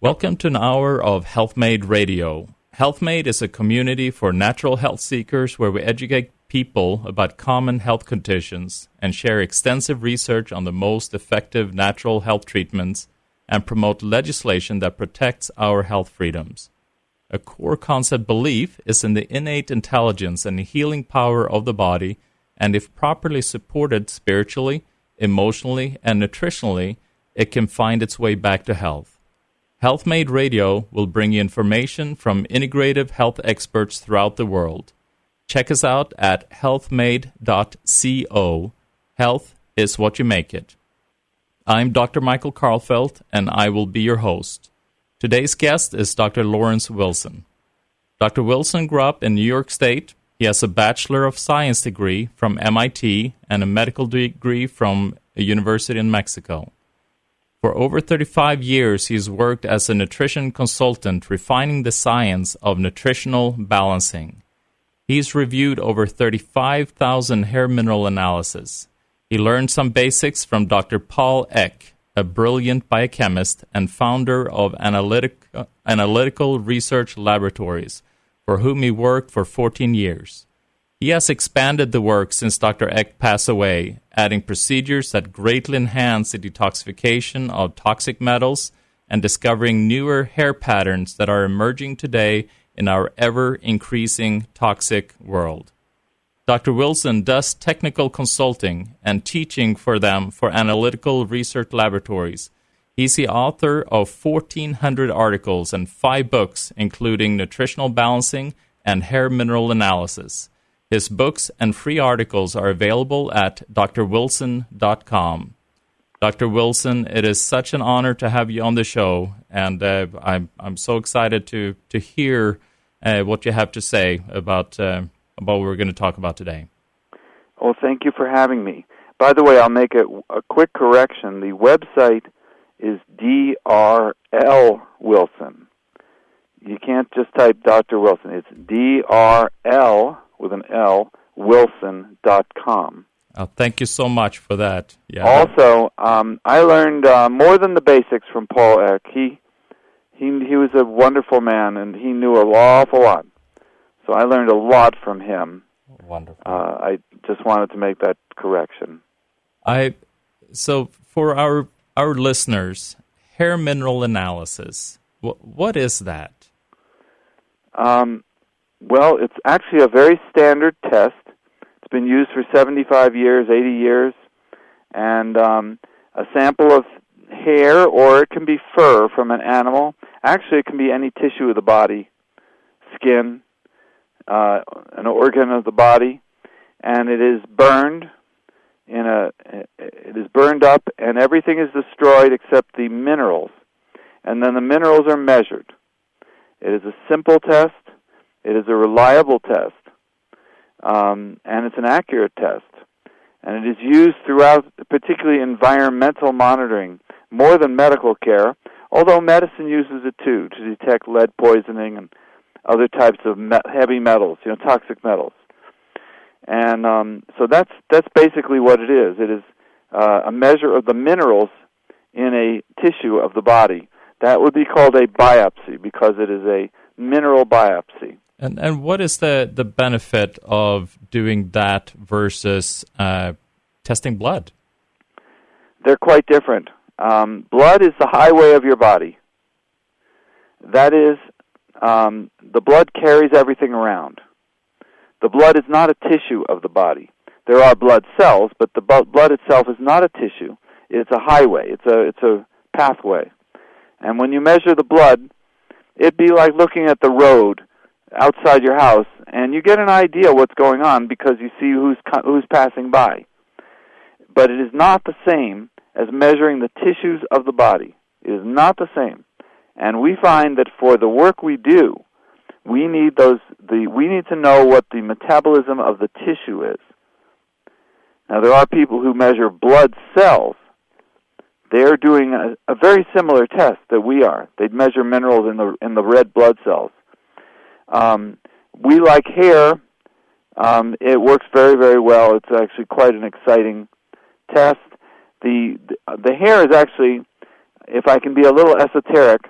Welcome to an hour of HealthMade Radio. HealthMade is a community for natural health seekers where we educate people about common health conditions and share extensive research on the most effective natural health treatments and promote legislation that protects our health freedoms. A core concept belief is in the innate intelligence and healing power of the body, and if properly supported spiritually, emotionally, and nutritionally, it can find its way back to health. HealthMade Radio will bring you information from integrative health experts throughout the world. Check us out at healthmade.co. Health is what you make it. I'm Dr. Michael Karlfeldt, and I will be your host. Today's guest is Dr. Lawrence Wilson. Dr. Wilson grew up in New York State. He has a Bachelor of Science degree from MIT and a medical degree from a university in Mexico. For over 35 years, he's worked as a nutrition consultant, refining the science of nutritional balancing. He's reviewed over 35,000 hair mineral analysis. He learned some basics from Dr. Paul Eck, a brilliant biochemist and founder of Analytical Research Laboratories, for whom he worked for 14 years. He has expanded the work since Dr. Eck passed away, adding procedures that greatly enhance the detoxification of toxic metals and discovering newer hair patterns that are emerging today in our ever-increasing toxic world. Dr. Wilson does technical consulting and teaching for them for Analytical Research Laboratories. He's the author of 1,400 articles and 5 books, including Nutritional Balancing and Hair Mineral Analysis. His books and free articles are available at drwilson.com. Dr. Wilson, it is such an honor to have you on the show, and I'm so excited to hear what you have to say about what we're going to talk about today. Well, thank you for having me. By the way, I'll make a quick correction. The website is DRL Wilson. You can't just type Dr. Wilson. It's DRL with an L, Wilson.com. Thank you so much for that. Yeah. Also, I learned more than the basics from Paul Eck. He was a wonderful man, and he knew an awful lot. So I learned a lot from him. Wonderful. I just wanted to make that correction. So for our listeners, hair mineral analysis, what is that? Well, it's actually a very standard test. It's been used for 75 years, 80 years, and a sample of hair, or it can be fur from an animal. Actually, it can be any tissue of the body, skin, an organ of the body, and it is burned it is burned up, and everything is destroyed except the minerals, and then the minerals are measured. It is a simple test. It is a reliable test, and it's an accurate test. And it is used throughout, particularly environmental monitoring, more than medical care, although medicine uses it too to detect lead poisoning and other types of heavy metals, toxic metals. And so that's basically what it is. It is a measure of the minerals in a tissue of the body. That would be called a biopsy because it is a mineral biopsy. And what is the benefit of doing that versus testing blood? They're quite different. Blood is the highway of your body. That is, the blood carries everything around. The blood is not a tissue of the body. There are blood cells, but the blood itself is not a tissue. It's a highway. It's a pathway. And when you measure the blood, it'd be like looking at the road outside your house, and you get an idea what's going on because you see who's passing by. But it is not the same as measuring the tissues of the body. It is not the same. And we find that for the work we do, we need to know what the metabolism of the tissue is. Now, there are people who measure blood cells. They're doing a very similar test that we are. They measure minerals in the red blood cells. We like hair. It works very, very well. It's actually quite an exciting test. The hair is actually, if I can be a little esoteric,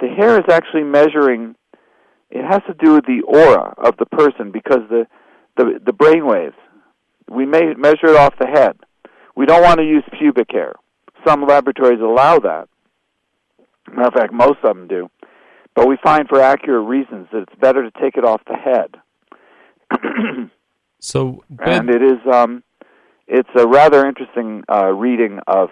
the hair is actually measuring, it has to do with the aura of the person, because the brain waves, we may measure it off the head. We don't want to use pubic hair. Some laboratories allow that. Matter of fact, most of them do. But we find for accurate reasons that it's better to take it off the head. And it is, it's a rather interesting reading of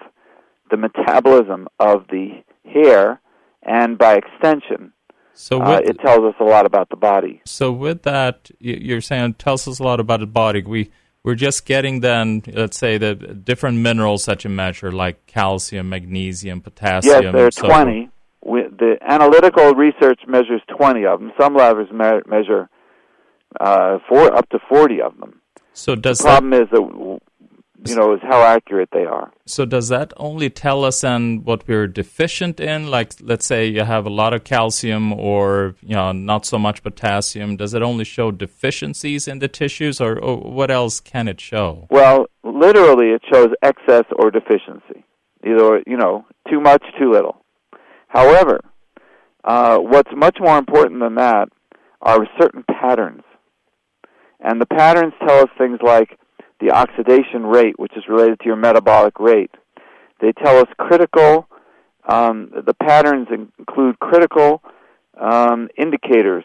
the metabolism of the hair, and by extension, it tells us a lot about the body. So with that, you're saying it tells us a lot about the body. We're just getting then, let's say, the different minerals that you measure, like calcium, magnesium, potassium. Yes, there are 20. The analytical research measures 20 of them. Some labs measure up to 40 of them. So does the problem is that, is how accurate they are. So does that only tell us then what we're deficient in? Like, let's say you have a lot of calcium or, not so much potassium. Does it only show deficiencies in the tissues, or what else can it show? Well, literally it shows excess or deficiency. Either, too much, too little. However, what's much more important than that are certain patterns. And the patterns tell us things like the oxidation rate, which is related to your metabolic rate. They tell us the patterns include critical indicators.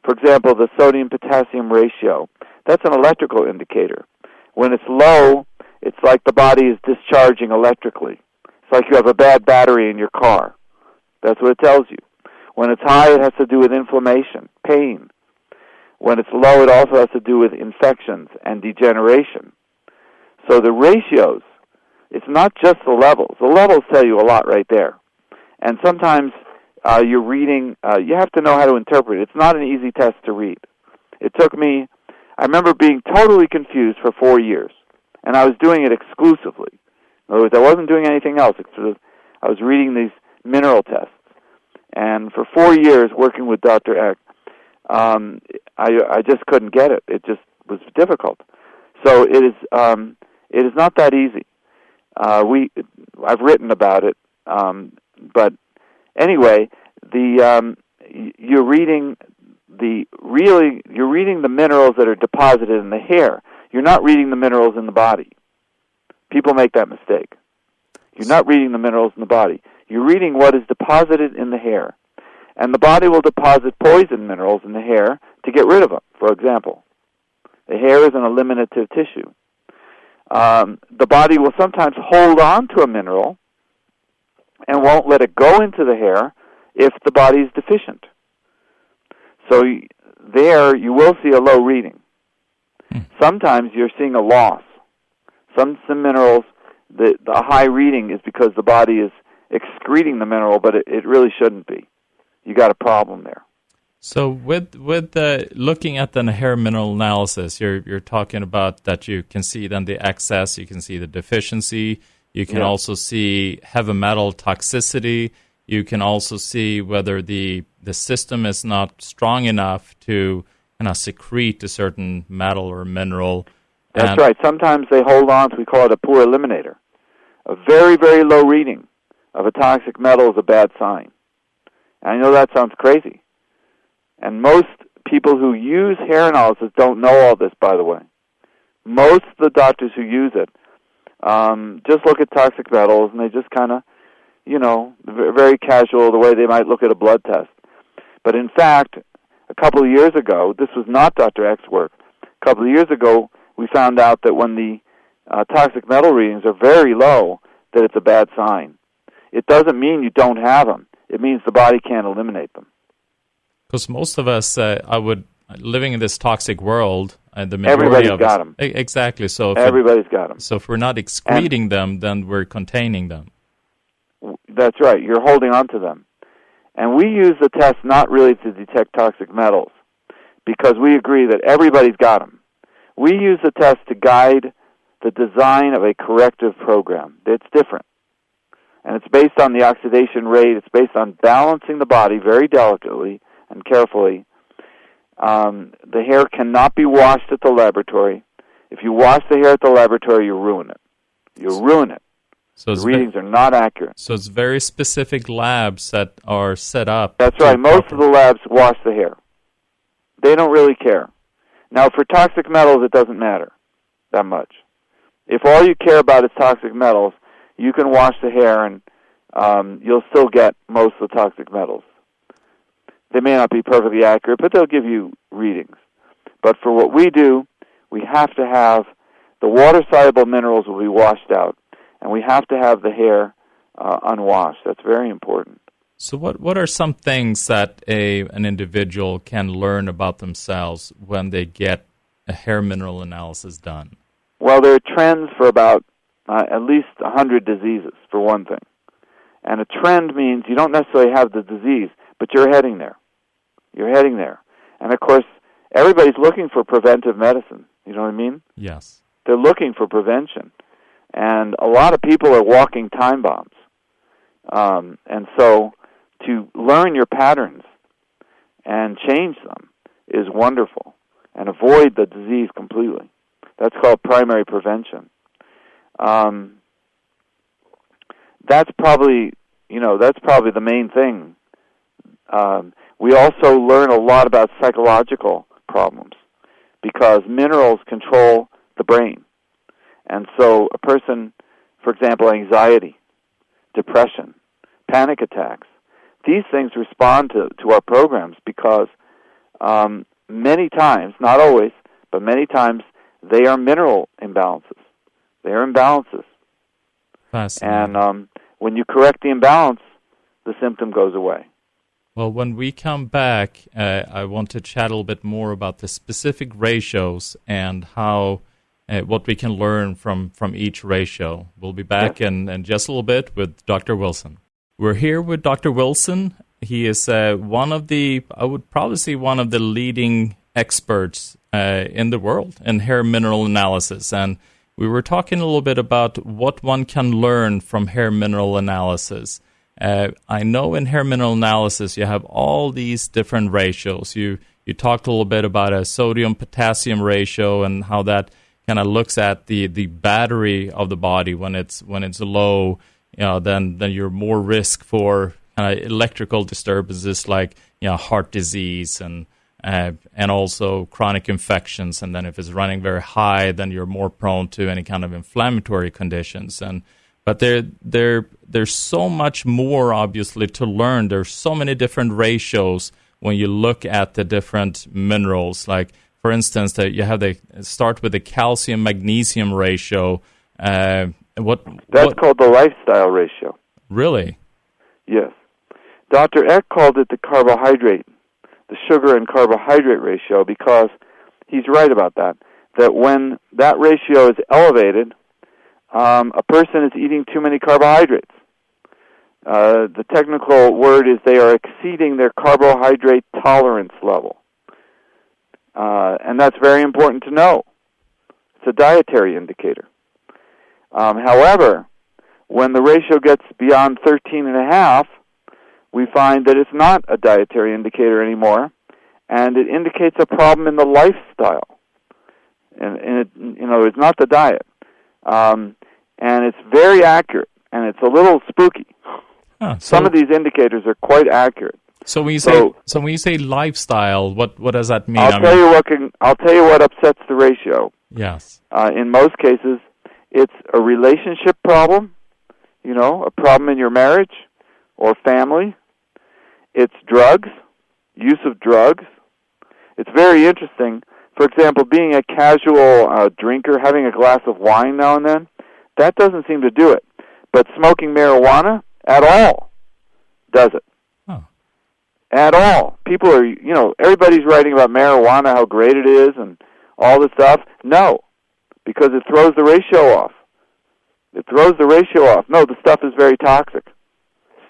For example, the sodium-potassium ratio. That's an electrical indicator. When it's low, it's like the body is discharging electrically. It's like you have a bad battery in your car. That's what it tells you. When it's high, it has to do with inflammation, pain. When it's low, it also has to do with infections and degeneration. So the ratios, it's not just the levels. The levels tell you a lot right there. And sometimes you're reading, you have to know how to interpret it. It's not an easy test to read. It took me, I remember being totally confused for 4 years. And I was doing it exclusively. In other words, I wasn't doing anything else. I was reading these mineral tests. And for 4 years, working with Dr. Eck, I just couldn't get it. It just was difficult. So it is not that easy. I've written about it, but anyway, you're reading the minerals that are deposited in the hair. You're not reading the minerals in the body. People make that mistake. You're not reading the minerals in the body. You're reading what is deposited in the hair. And the body will deposit poison minerals in the hair to get rid of them, for example. The hair is an eliminative tissue. The body will sometimes hold on to a mineral and won't let it go into the hair if the body is deficient. So there you will see a low reading. Sometimes you're seeing a loss. Some minerals, the high reading is because the body is excreting the mineral, but it really shouldn't be. You got a problem there. So with looking at the hair mineral analysis, you're talking about that you can see then the excess, you can see the deficiency, you can also see heavy metal toxicity, you can also see whether the system is not strong enough to secrete a certain metal or mineral. That's right. Sometimes they hold on to, we call it a poor eliminator. A very, very low reading of a toxic metal is a bad sign. And I know that sounds crazy. And most people who use hair analysis don't know all this, by the way. Most of the doctors who use it just look at toxic metals, and they just kind of, very casual, the way they might look at a blood test. But in fact, a couple of years ago, this was not Dr. Eck's work. A couple of years ago, we found out that when the toxic metal readings are very low, that it's a bad sign. It doesn't mean you don't have them. It means the body can't eliminate them. Because most of us, living in this toxic world, the majority everybody's of got us, them. Exactly. So everybody's got them. So if we're not excreting them, then we're containing them. That's right. You're holding on to them. And we use the test not really to detect toxic metals, because we agree that everybody's got them. We use the test to guide the design of a corrective program. It's different. And it's based on the oxidation rate. It's based on balancing the body very delicately and carefully. The hair cannot be washed at the laboratory. If you wash the hair at the laboratory, you ruin it. You'll ruin it. So the readings are not accurate. So it's very specific labs that are set up. That's right. Most of the labs wash the hair. They don't really care. Now, for toxic metals, it doesn't matter that much. If all you care about is toxic metals, you can wash the hair and you'll still get most of the toxic metals. They may not be perfectly accurate, but they'll give you readings. But for what we do, we have to have the water-soluble minerals will be washed out, and we have to have the hair unwashed. That's very important. So what are some things that an individual can learn about themselves when they get a hair mineral analysis done? Well, there are trends for about at least 100 diseases, for one thing. And a trend means you don't necessarily have the disease, but you're heading there. You're heading there. And, of course, everybody's looking for preventive medicine. You know what I mean? Yes. They're looking for prevention. And a lot of people are walking time bombs. And so to learn your patterns and change them is wonderful and avoid the disease completely. That's called primary prevention. That's probably the main thing. We also learn a lot about psychological problems because minerals control the brain. And so a person, for example, anxiety, depression, panic attacks, these things respond to our programs because many times, not always, but many times, they are mineral imbalances. They are imbalances. Fascinating. And when you correct the imbalance, the symptom goes away. Well, when we come back, I want to chat a little bit more about the specific ratios and how what we can learn from each ratio. We'll be back in just a little bit with Dr. Wilson. We're here with Dr. Wilson. He is one of the leading experts in the world in hair mineral analysis. And we were talking a little bit about what one can learn from hair mineral analysis. I know in hair mineral analysis you have all these different ratios. You talked a little bit about a sodium-potassium ratio and how that kind of looks at the battery of the body. When it's low, then you're more risk for electrical disturbances like heart disease and also chronic infections. And then if it's running very high, then you're more prone to any kind of inflammatory conditions. But there's so much more, obviously, to learn. There's so many different ratios when you look at the different minerals. Like, for instance, that you have start with the calcium-magnesium ratio. That's called the lifestyle ratio. Really? Yes. Dr. Eck called it the sugar and carbohydrate ratio because he's right about that. That when that ratio is elevated, a person is eating too many carbohydrates. The technical word is they are exceeding their carbohydrate tolerance level. And that's very important to know. It's a dietary indicator. However, when the ratio gets beyond 13.5, we find that it's not a dietary indicator anymore, and it indicates a problem in the lifestyle. And it's not the diet. And it's very accurate, and it's a little spooky. Some of these indicators are quite accurate. So when you say lifestyle, what does that mean? I'll tell you what upsets the ratio. Yes. In most cases, it's a relationship problem, a problem in your marriage or family. It's drugs, use of drugs. It's very interesting. For example, being a casual drinker, having a glass of wine now and then, that doesn't seem to do it. But smoking marijuana at all does it. Oh. At all. People are, everybody's writing about marijuana, how great it is, and all this stuff. No, because it throws the ratio off. It throws the ratio off. No, the stuff is very toxic.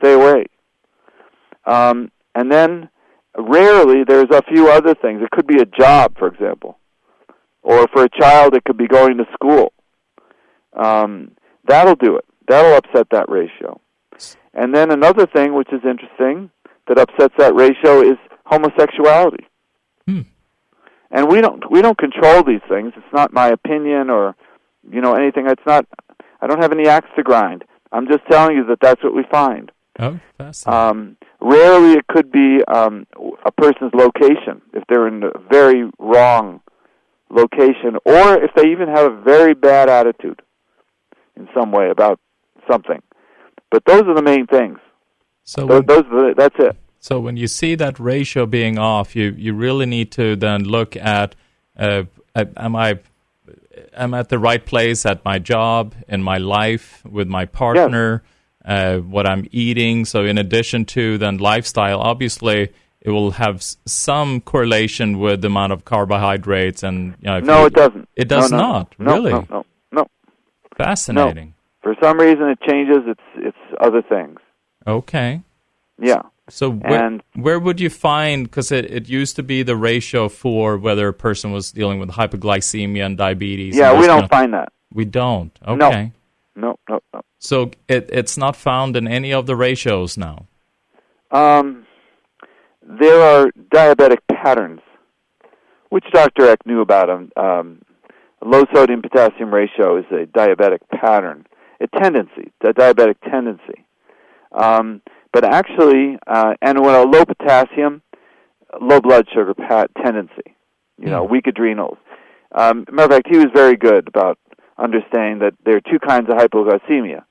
Stay away. And then rarely there's a few other things. It could be a job, for example. Or for a child, it could be going to school. That'll do it. That'll upset that ratio. And then another thing which is interesting that upsets that ratio is homosexuality. And we don't control these things. It's not my opinion or anything. It's not. I don't have any axe to grind. I'm just telling you that that's what we find. Oh, fascinating. Rarely it could be a person's location, if they're in a very wrong location, or if they even have a very bad attitude in some way about something. But those are the main things. So that's it. So when you see that ratio being off, you really need to then look at, am I at the right place at my job, in my life, with my partner, what I'm eating. So in addition to then lifestyle, obviously it will have some correlation with the amount of carbohydrates. And no, it doesn't. It does not, really? No. Fascinating. No. For some reason it changes. It's other things. Okay. Yeah. So where would you find, because it used to be the ratio for whether a person was dealing with hypoglycemia and diabetes. Yeah, we don't find that. We don't? Okay. No. So it's not found in any of the ratios now? There are diabetic patterns, which Dr. Eck knew about. Low sodium potassium ratio is a diabetic pattern, a diabetic tendency. But actually, and when a low potassium, low blood sugar tendency, weak adrenals. Matter of fact, he was very good about understanding that there are two kinds of hypoglycemia.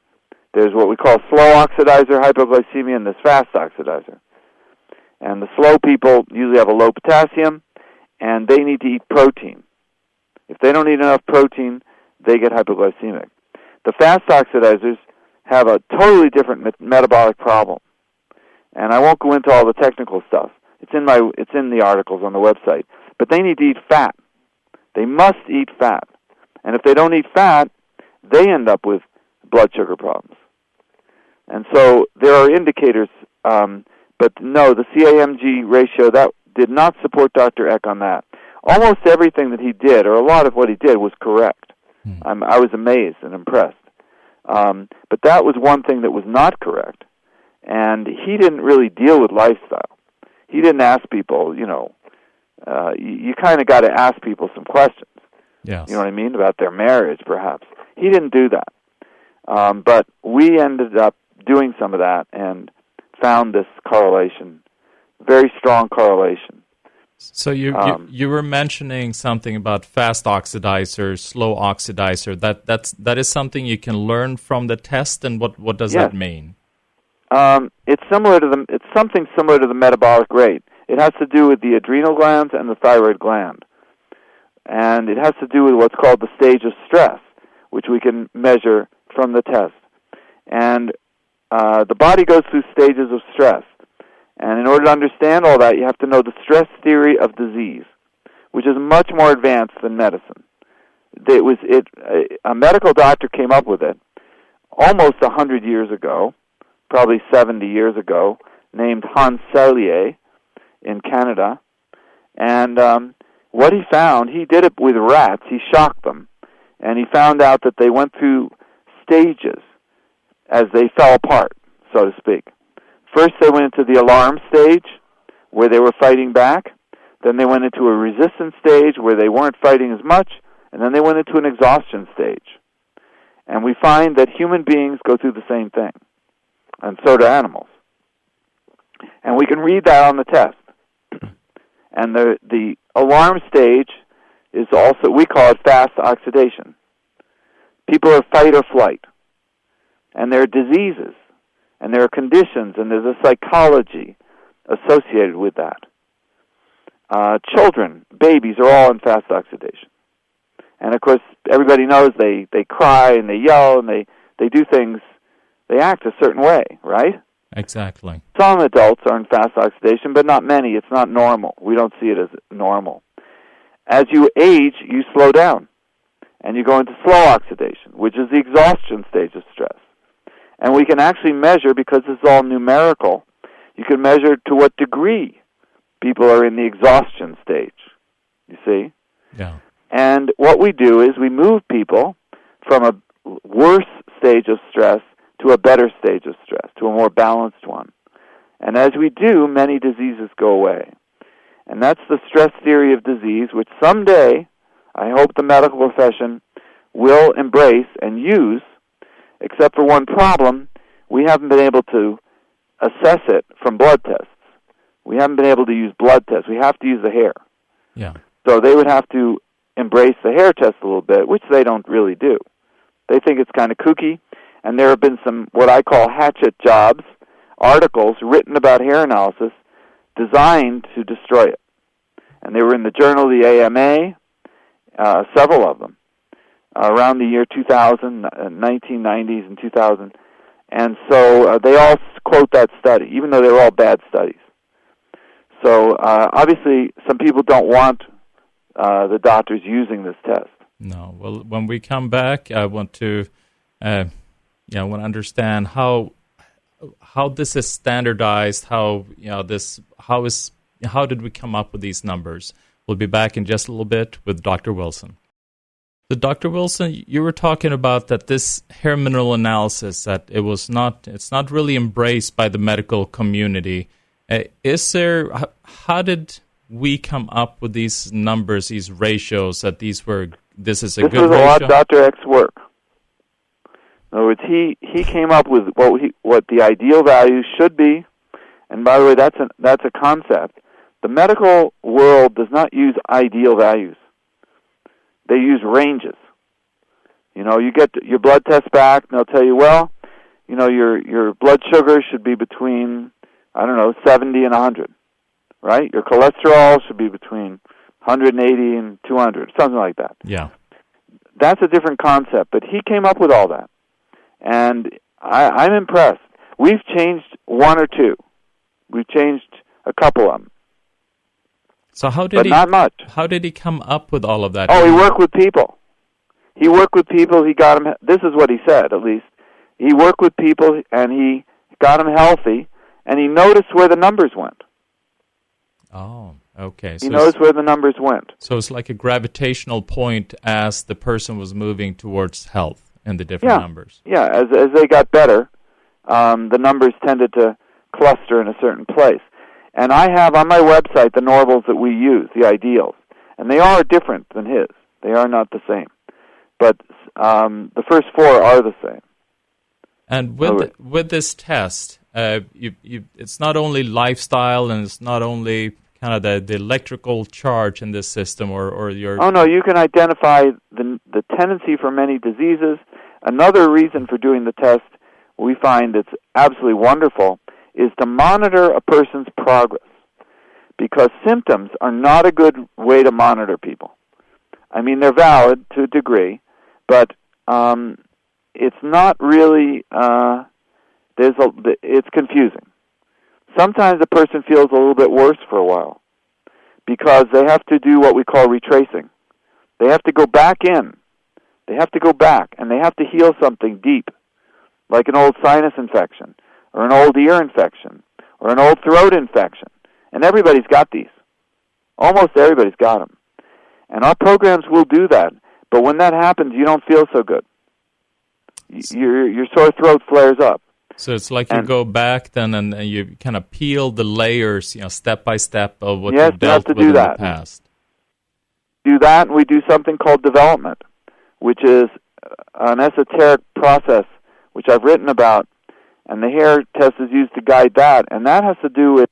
There's what we call slow oxidizer hypoglycemia and this fast oxidizer. And the slow people usually have a low potassium, and they need to eat protein. If they don't eat enough protein, they get hypoglycemic. The fast oxidizers have a totally different metabolic problem. And I won't go into all the technical stuff. It's in the articles on the website. But they need to eat fat. They must eat fat. And if they don't eat fat, they end up with blood sugar problems. And so there are indicators, but no, the CAMG ratio, that did not support Dr. Eck on that. Almost everything that he did, or a lot of what he did, was correct. I was amazed and impressed. But that was one thing that was not correct. And he didn't really deal with lifestyle. He didn't ask people, you kind of got to ask people some questions. Yes. You know what I mean? About their marriage, perhaps. He didn't do that. But we ended up doing some of that and found this correlation, very strong correlation. So you were mentioning something about fast oxidizer, slow oxidizer. That is something you can learn from the test, and what does that mean? It's something similar to the metabolic rate. It has to do with the adrenal glands and the thyroid gland. And it has to do with what's called the stage of stress, which we can measure from the test. And the body goes through stages of stress. And in order to understand all that, you have to know the stress theory of disease, which is much more advanced than medicine. A medical doctor came up with it almost 100 years ago, probably 70 years ago, named Hans Selye in Canada. And what he found, he did it with rats. He shocked them. And he found out that they went through stages as they fell apart, so to speak. First, they went into the alarm stage, where they were fighting back. Then they went into a resistance stage, where they weren't fighting as much. And then they went into an exhaustion stage. And we find that human beings go through the same thing, and so do animals. And we can read that on the test. And the alarm stage is also, we call it fast oxidation. People are fight or flight. And there are diseases, and there are conditions, and there's a psychology associated with that. Children, babies, are all in fast oxidation. And of course, everybody knows they cry and they yell and they do things, they act a certain way, right? Exactly. Some adults are in fast oxidation, but not many. It's not normal. We don't see it as normal. As you age, you slow down, and you go into slow oxidation, which is the exhaustion stage of stress. And we can actually measure, because this is all numerical, you can measure to what degree people are in the exhaustion stage, you see? Yeah. And what we do is we move people from a worse stage of stress to a better stage of stress, to a more balanced one. And as we do, many diseases go away. And that's the stress theory of disease, which someday I hope the medical profession will embrace and use, except for one problem. We haven't been able to assess it from blood tests. We haven't been able to use blood tests. We have to use the hair. Yeah. So they would have to embrace the hair test a little bit, which they don't really do. They think it's kind of kooky, and there have been some what I call hatchet jobs, articles written about hair analysis designed to destroy it. And they were in the Journal of the AMA, several of them, around the year 2000, 1990s and 2000. And so they all quote that study, even though they were all bad studies. So obviously some people don't want the doctors using this test. No. Well, when we come back, I want to understand how this is standardized. How did we come up with these numbers? We'll be back in just a little bit with Dr. Wilson. So, Dr. Wilson, you were talking about that this hair mineral analysis, that it's not really embraced by the medical community. How did we come up with these numbers, these ratios, that this is a good ratio? This was a lot of Dr. X's work. In other words, he came up with what the ideal values should be, and by the way, that's a concept. The medical world does not use ideal values. They use ranges. You get your blood test back, and they'll tell you, well, your blood sugar should be between 70 and 100, right? Your cholesterol should be between 180 and 200, something like that. Yeah. That's a different concept, but he came up with all that. And I'm impressed. We've changed one or two. We've changed a couple of them. So not much. How did he come up with all of that? Oh, he worked with people. He got them. This is what he said, at least. He worked with people, and he got them healthy, and he noticed where the numbers went. Oh, okay. He noticed where the numbers went. So it's like a gravitational point as the person was moving towards health and the different numbers. Yeah, as they got better, the numbers tended to cluster in a certain place. And I have on my website the normals that we use, the ideals. And they are different than his. They are not the same. But the first four are the same. And with this test, it's not only lifestyle, and it's not only kind of the electrical charge in this system or your... Oh, no, you can identify the tendency for many diseases. Another reason for doing the test, we find it's absolutely wonderful, is to monitor a person's progress. Because symptoms are not a good way to monitor people. I mean, they're valid to a degree, but it's not really... it's confusing. Sometimes a person feels a little bit worse for a while because they have to do what we call retracing. They have to go back in. They have to go back, and they have to heal something deep, like an old sinus infection or an old ear infection or an old throat infection. And everybody's got these. Almost everybody's got them. And our programs will do that. But when that happens, you don't feel so good. Your sore throat flares up. So it's like you go back then and you kind of peel the layers, step by step of what you've dealt with in the past. Do that, and we do something called development, which is an esoteric process, which I've written about, and the hair test is used to guide that, and that has to do with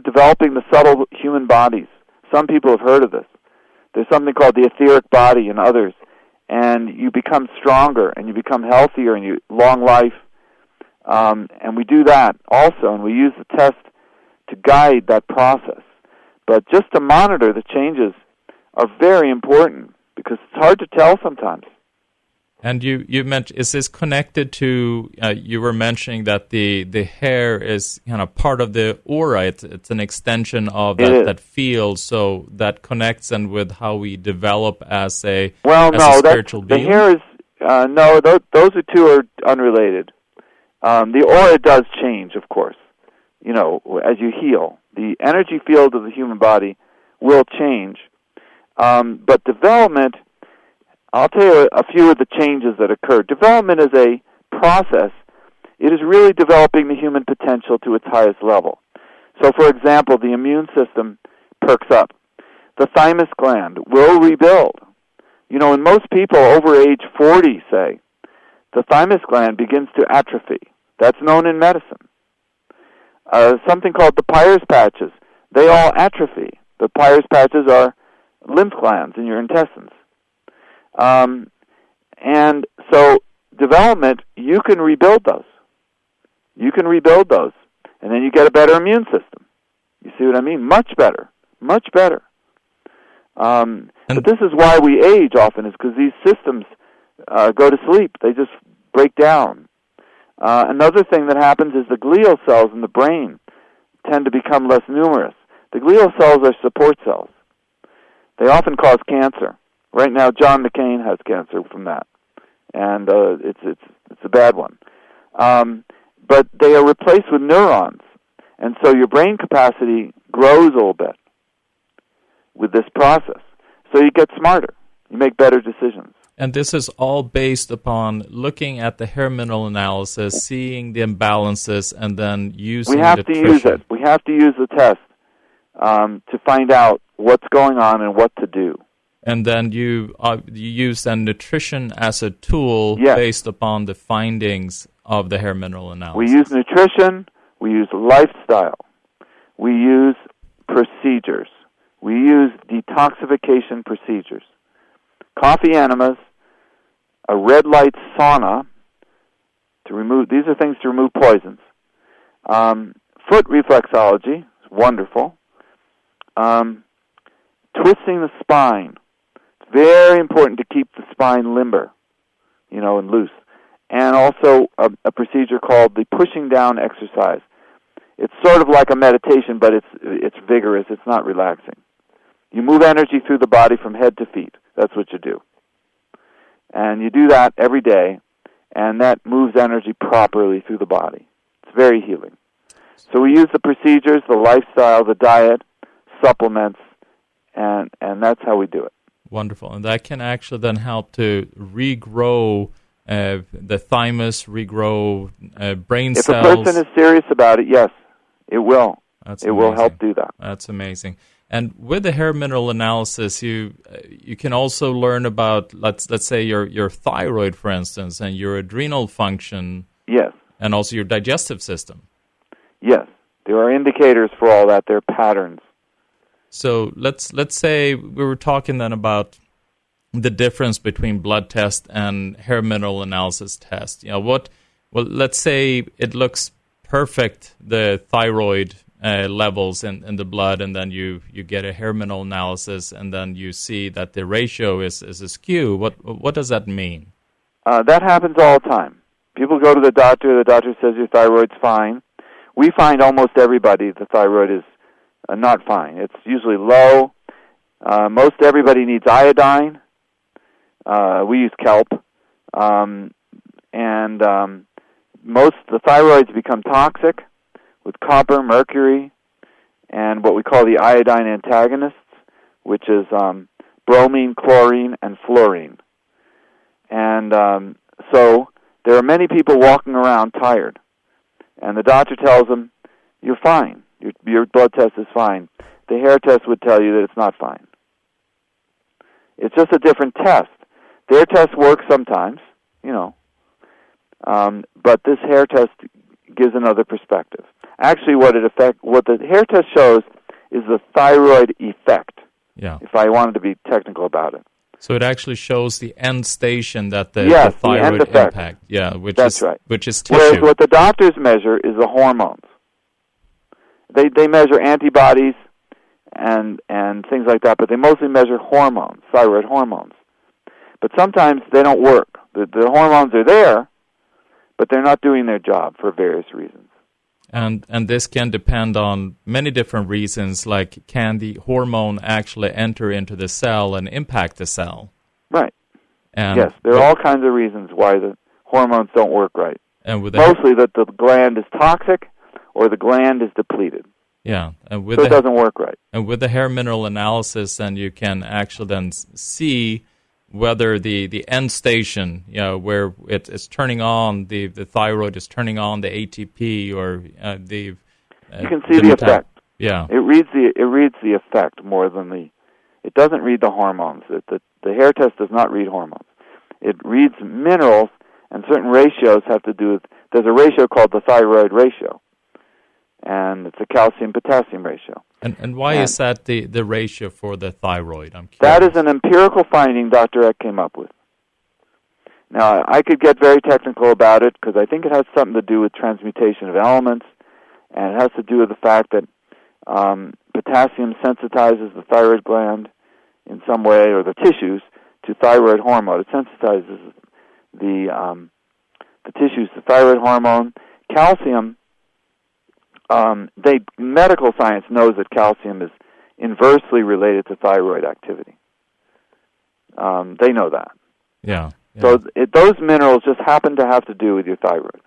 developing the subtle human bodies. Some people have heard of this. There's something called the etheric body and others. And you become stronger, and you become healthier, and you long life. And we do that also, and we use the test to guide that process. But just to monitor the changes are very important because it's hard to tell sometimes. And you mentioned, is this connected to, you were mentioning that the hair is kind of part of the aura. It's an extension of that field, so that connects and with how we develop as a spiritual being? The hair is, those two are unrelated. The aura does change, of course, as you heal. The energy field of the human body will change. But development... I'll tell you a few of the changes that occur. Development is a process. It is really developing the human potential to its highest level. So, for example, the immune system perks up. The thymus gland will rebuild. In most people over age 40, say, the thymus gland begins to atrophy. That's known in medicine. Something called the Peyer's patches, they all atrophy. The Peyer's patches are lymph glands in your intestines. And so development, you can rebuild those. You can rebuild those. And then you get a better immune system. You see what I mean? Much better. Much better. But this is why we age often, is because these systems go to sleep. They just break down. Another thing that happens is the glial cells in the brain tend to become less numerous. The glial cells are support cells. They often cause cancer. Right now, John McCain has cancer from that, and it's a bad one. But they are replaced with neurons, and so your brain capacity grows a little bit with this process. So you get smarter. You make better decisions. And this is all based upon looking at the hair mineral analysis, seeing the imbalances, and then using We have to use it. We have to use the test to find out what's going on and what to do. And then you use then nutrition as a tool based upon the findings of the hair mineral analysis. We use nutrition. We use lifestyle. We use procedures. We use detoxification procedures. Coffee enemas, a red light sauna to remove, these are things to remove poisons. Foot reflexology is wonderful. Twisting the spine. It's very important to keep the spine limber, and loose. And also a procedure called the pushing down exercise. It's sort of like a meditation, but it's vigorous. It's not relaxing. You move energy through the body from head to feet. That's what you do. And you do that every day, and that moves energy properly through the body. It's very healing. So we use the procedures, the lifestyle, the diet, supplements, and that's how we do it. Wonderful. And that can actually then help to regrow the thymus, regrow brain cells. If a person is serious about it, yes, it will. It will help do that. That's amazing. And with the hair mineral analysis, you can also learn about, let's say, your thyroid, for instance, and your adrenal function. Yes. And also your digestive system. Yes. There are indicators for all that. There are patterns. So let's say we were talking then about the difference between blood test and hair mineral analysis test. Let's say it looks perfect, the thyroid levels in the blood, and then you get a hair mineral analysis, and then you see that the ratio is askew. What does that mean? That happens all the time. People go to the doctor says your thyroid's fine. We find almost everybody the thyroid is not fine. It's usually low. Most everybody needs iodine. We use kelp. Most the thyroids become toxic with copper, mercury, and what we call the iodine antagonists, which is bromine, chlorine, and fluorine. And so there are many people walking around tired, and the doctor tells them, you're fine. Your blood test is fine. The hair test would tell you that it's not fine. It's just a different test. Their test works sometimes, but this hair test gives another perspective. Actually, what the hair test shows is the thyroid effect. Yeah. If I wanted to be technical about it. So it actually shows the end station that the thyroid the end effect. impact. Yeah, That's right. Which is tissue. Whereas what the doctors measure is the hormones. They measure antibodies and things like that, but they mostly measure hormones, thyroid hormones. But sometimes they don't work. The hormones are there, but they're not doing their job for various reasons. And this can depend on many different reasons, like can the hormone actually enter into the cell and impact the cell? Right. And yes, there are all kinds of reasons why the hormones don't work right. And with mostly that the gland is toxic or the gland is depleted. Yeah. And so it doesn't work right. And with the hair mineral analysis, then you can actually then see whether the end station, where it's turning on, the thyroid is turning on the ATP or you can see the effect. Yeah. It reads the effect more than It doesn't read the hormones. The hair test does not read hormones. It reads minerals, and certain ratios have to do with, there's a ratio called the thyroid ratio, and it's a calcium-potassium ratio. And why is that the ratio for the thyroid? I'm curious. That is an empirical finding Dr. Eck came up with. Now, I could get very technical about it because I think it has something to do with transmutation of elements, and it has to do with the fact that potassium sensitizes the thyroid gland in some way, or the tissues, to thyroid hormone. It sensitizes the tissues to thyroid hormone. Calcium, medical science knows that calcium is inversely related to thyroid activity. They know that. Yeah. So those minerals just happen to have to do with your thyroid.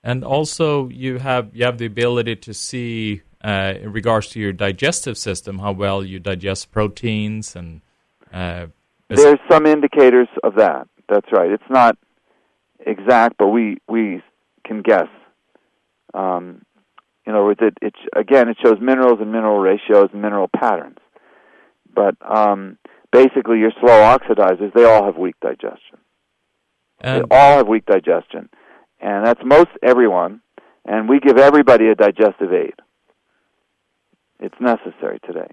And also, you have the ability to see, in regards to your digestive system, how well you digest proteins, and there's some indicators of that. That's right. It's not exact, but we can guess. It shows minerals and mineral ratios and mineral patterns. But basically, your slow oxidizers, they all have weak digestion. They all have weak digestion. And that's most everyone. And we give everybody a digestive aid. It's necessary today.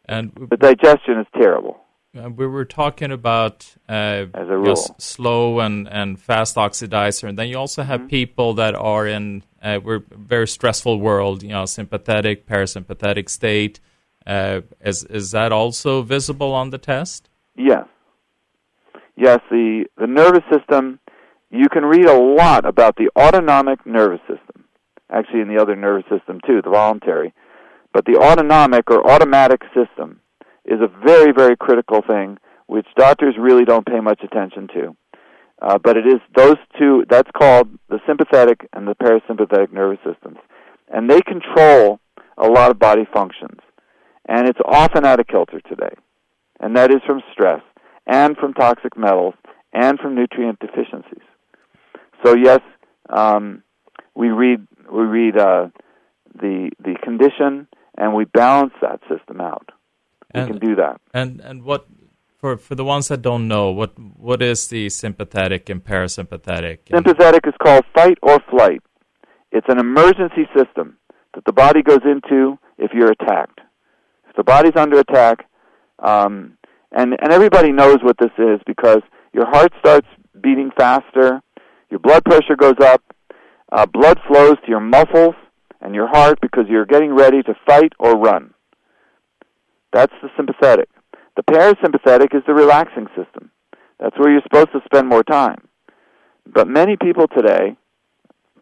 And the digestion is terrible. We were talking about as a rule, slow and fast oxidizer, and then you also have people that are in we're very stressful world, sympathetic, parasympathetic state. Is that also visible on the test? Yes. Yes, the nervous system, you can read a lot about the autonomic nervous system, actually in the other nervous system too, the voluntary. But the autonomic or automatic system is a very, very critical thing, which doctors really don't pay much attention to. But it is those two, that's called the sympathetic and the parasympathetic nervous systems. And they control a lot of body functions. And it's often out of kilter today. And that is from stress, and from toxic metals, and from nutrient deficiencies. So yes, we read the condition, and we balance that system out. We can do that. And what for the ones that don't know, what is the sympathetic and parasympathetic? Sympathetic is called fight or flight. It's an emergency system that the body goes into if you're attacked. If the body's under attack, and everybody knows what this is because your heart starts beating faster, your blood pressure goes up, blood flows to your muscles and your heart because you're getting ready to fight or run. That's the sympathetic. The parasympathetic is the relaxing system. That's where you're supposed to spend more time. But many people today,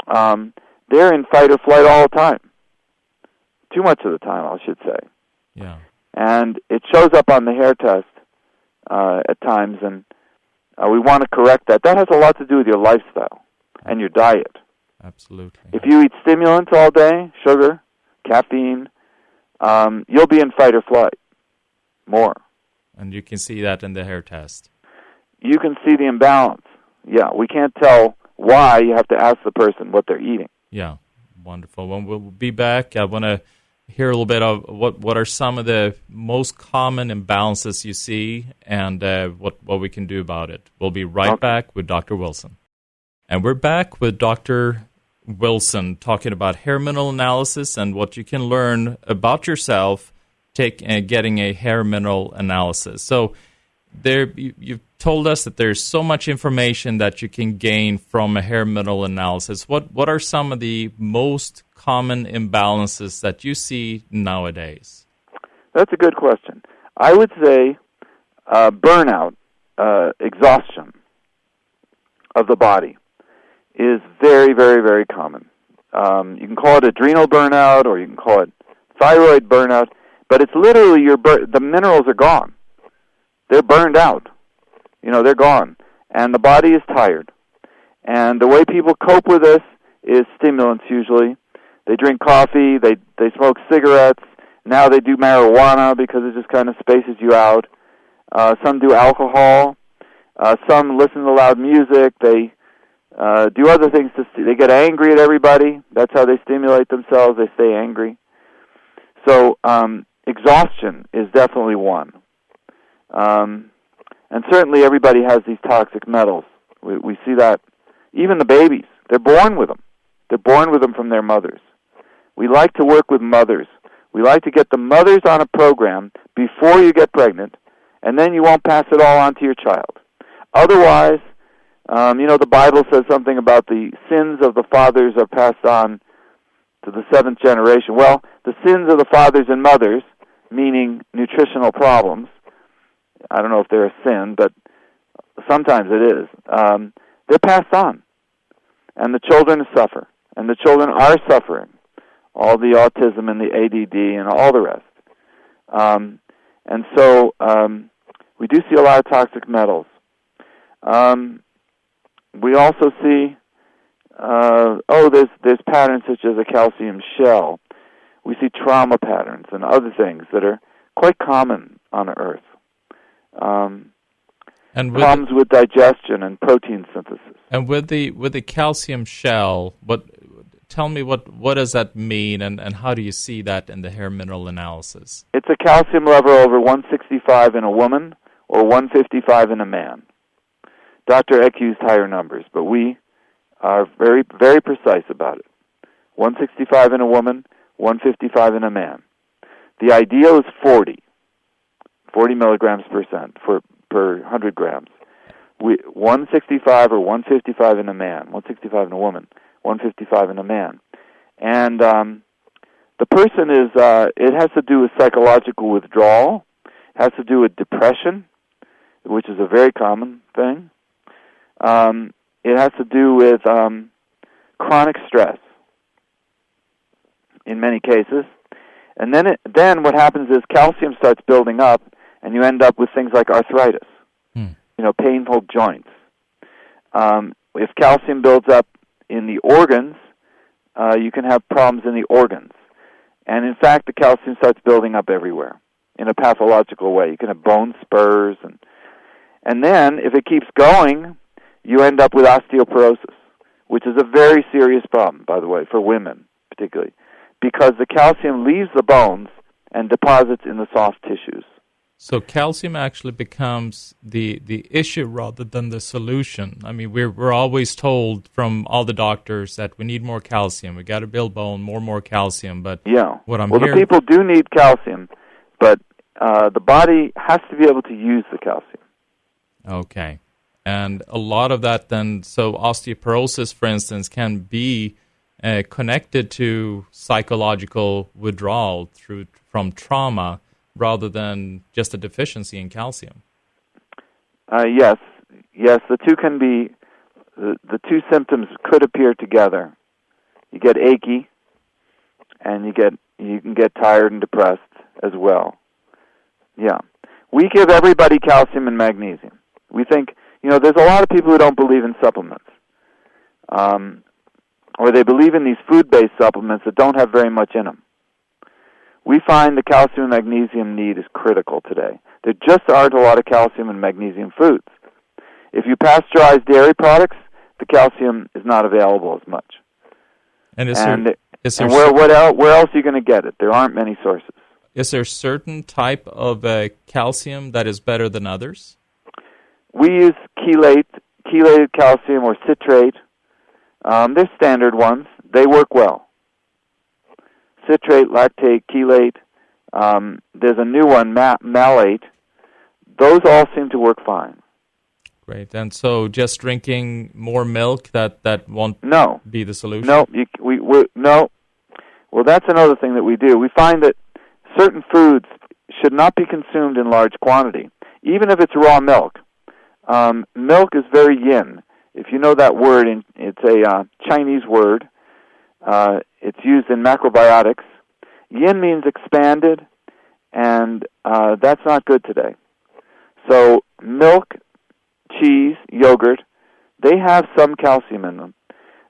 they're in fight or flight all the time. Too much of the time, I should say. Yeah. And it shows up on the hair test at times, and we want to correct that. That has a lot to do with your lifestyle and your diet. Absolutely. If you eat stimulants all day, sugar, caffeine, you'll be in fight or flight more. And you can see that in the hair test. You can see the imbalance. Yeah, we can't tell why. You have to ask the person what they're eating. Yeah, wonderful. When we'll be back, I want to hear a little bit of what are some of the most common imbalances you see, and what we can do about it. We'll be right back with Dr. Wilson. And we're back with Dr. Wilson talking about hair mineral analysis and what you can learn about yourself getting a hair mineral analysis. So you've told us that there's so much information that you can gain from a hair mineral analysis. What are some of the most common imbalances that you see nowadays? That's a good question. I would say burnout, exhaustion of the body is very, very, very common. You can call it adrenal burnout, or you can call it thyroid burnout, but it's literally the minerals are gone. They're burned out. They're gone. And the body is tired. And the way people cope with this is stimulants usually. They drink coffee, they smoke cigarettes, now they do marijuana because it just kind of spaces you out. Some do alcohol. Some listen to loud music. They do other things. They get angry at everybody. That's how they stimulate themselves. They stay angry. So exhaustion is definitely one. And certainly everybody has these toxic metals. We see that. Even the babies, they're born with them. They're born with them from their mothers. We like to work with mothers. We like to get the mothers on a program before you get pregnant, and then you won't pass it all on to your child. Otherwise, the Bible says something about the sins of the fathers are passed on to the seventh generation. Well, the sins of the fathers and mothers, meaning nutritional problems, I don't know if they're a sin, but sometimes it is, they're passed on. And the children suffer. And the children are suffering. All the autism and the ADD and all the rest. And so we do see a lot of toxic metals. We also see, there's patterns such as a calcium shell. We see trauma patterns and other things that are quite common on Earth. And problems with digestion and protein synthesis. And with the calcium shell, tell me what does that mean, and how do you see that in the hair mineral analysis? It's a calcium level over 165 in a woman or 155 in a man. Dr. Eck used higher numbers, but we are very, very precise about it. 165 in a woman, 155 in a man. The ideal is 40 milligrams per 100 grams. 165 or 155 in a man, 165 in a woman, 155 in a man. And the person is, it has to do with psychological withdrawal, has to do with depression, which is a very common thing. It has to do with chronic stress in many cases. And then what happens is calcium starts building up, and you end up with things like arthritis, painful joints. If calcium builds up in the organs, you can have problems in the organs. And in fact, the calcium starts building up everywhere in a pathological way. You can have bone spurs. And then, if it keeps going, you end up with osteoporosis, which is a very serious problem, by the way, for women particularly, because the calcium leaves the bones and deposits in the soft tissues. So calcium actually becomes the issue rather than the solution. I mean, we're always told from all the doctors that we need more calcium. We got to build bone, more calcium. But the people do need calcium, but the body has to be able to use the calcium. Okay. And a lot of that then, so osteoporosis, for instance, can be connected to psychological withdrawal from trauma, rather than just a deficiency in calcium. Yes, the two can be, the two symptoms could appear together. You get achy, and you can get tired and depressed as well. Yeah. We give everybody calcium and magnesium. We think, there's a lot of people who don't believe in supplements. Or they believe in these food-based supplements that don't have very much in them. We find the calcium and magnesium need is critical today. There just aren't a lot of calcium and magnesium foods. If you pasteurize dairy products, the calcium is not available as much. And where else are you going to get it? There aren't many sources. Is there a certain type of calcium that is better than others? We use chelated calcium or citrate. They're standard ones. They work well. Citrate, lactate, chelate. There's a new one, malate. Those all seem to work fine. Great. And so just drinking more milk, that won't be the solution? No. No. Well, that's another thing that we do. We find that certain foods should not be consumed in large quantity, even if it's raw milk. Milk is very yin. If you know that word, it's a Chinese word. It's used in macrobiotics. Yin means expanded, and that's not good today. So milk, cheese, yogurt, they have some calcium in them,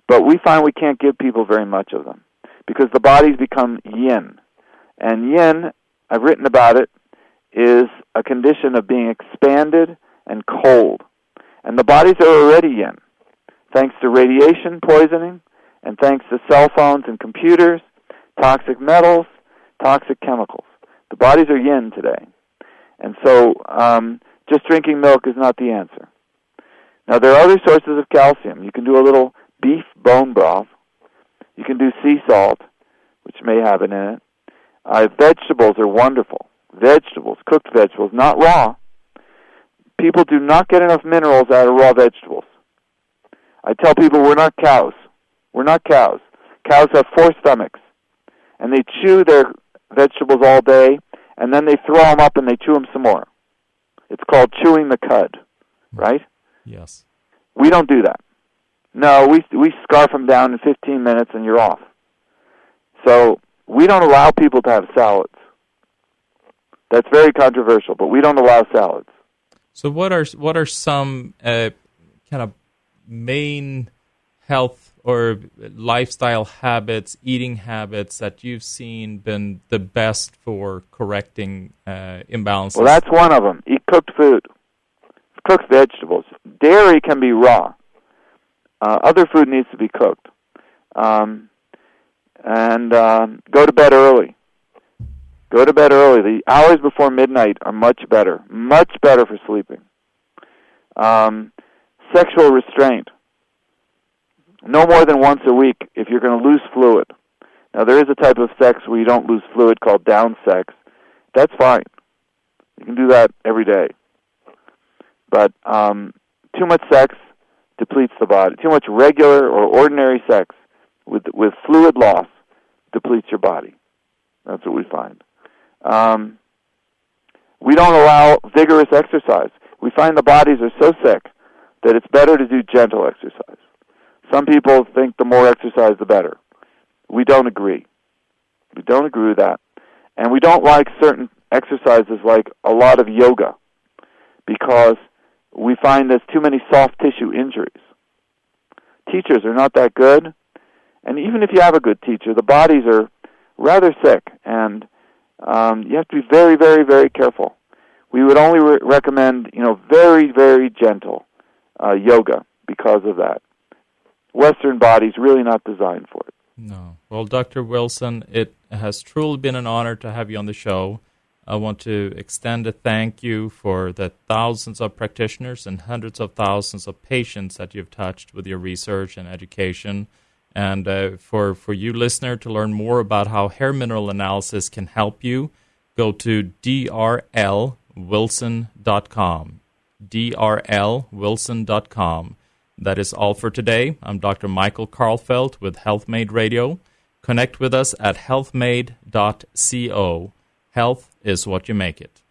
but we find we can't give people very much of them because the body's become yin. And yin, I've written about it, is a condition of being expanded and cold. And the bodies are already yin, thanks to radiation poisoning, and thanks to cell phones and computers, toxic metals, toxic chemicals. The bodies are yin today. And so just drinking milk is not the answer. Now, there are other sources of calcium. You can do a little beef bone broth. You can do sea salt, which may have it in it. Vegetables are wonderful. Vegetables, cooked vegetables, not raw. People do not get enough minerals out of raw vegetables. I tell people we're not cows. We're not cows. Cows have 4 stomachs, and they chew their vegetables all day, and then they throw them up and they chew them some more. It's called chewing the cud, right? Yes. We don't do that. No, we scarf them down in 15 minutes and you're off. So we don't allow people to have salads. That's very controversial, but we don't allow salads. So what are some kind of main health or lifestyle habits, eating habits that you've seen been the best for correcting imbalances? Well, that's one of them. Eat cooked food, cooked vegetables. Dairy can be raw. Other food needs to be cooked. And go to bed early. Go to bed early. The hours before midnight are much better for sleeping. Sexual restraint. No more than once a week if you're going to lose fluid. Now, there is a type of sex where you don't lose fluid called down sex. That's fine. You can do that every day. But too much sex depletes the body. Too much regular or ordinary sex with fluid loss depletes your body. That's what we find. We don't allow vigorous exercise. We find the bodies are so sick that it's better to do gentle exercise. Some people think the more exercise, the better. We don't agree. We don't agree with that. And we don't like certain exercises like a lot of yoga because we find there's too many soft tissue injuries. Teachers are not that good. And even if you have a good teacher, the bodies are rather sick. And you have to be very, very, very careful. We would only recommend, very, very gentle yoga because of that. Western body's really not designed for it. No. Well, Dr. Wilson, it has truly been an honor to have you on the show. I want to extend a thank you for the thousands of practitioners and hundreds of thousands of patients that you've touched with your research and education. And for you, listener, to learn more about how hair mineral analysis can help you, go to drlwilson.com. drlwilson.com. That is all for today. I'm Dr. Michael Karlfeldt with HealthMade Radio. Connect with us at healthmade.co. Health is what you make it.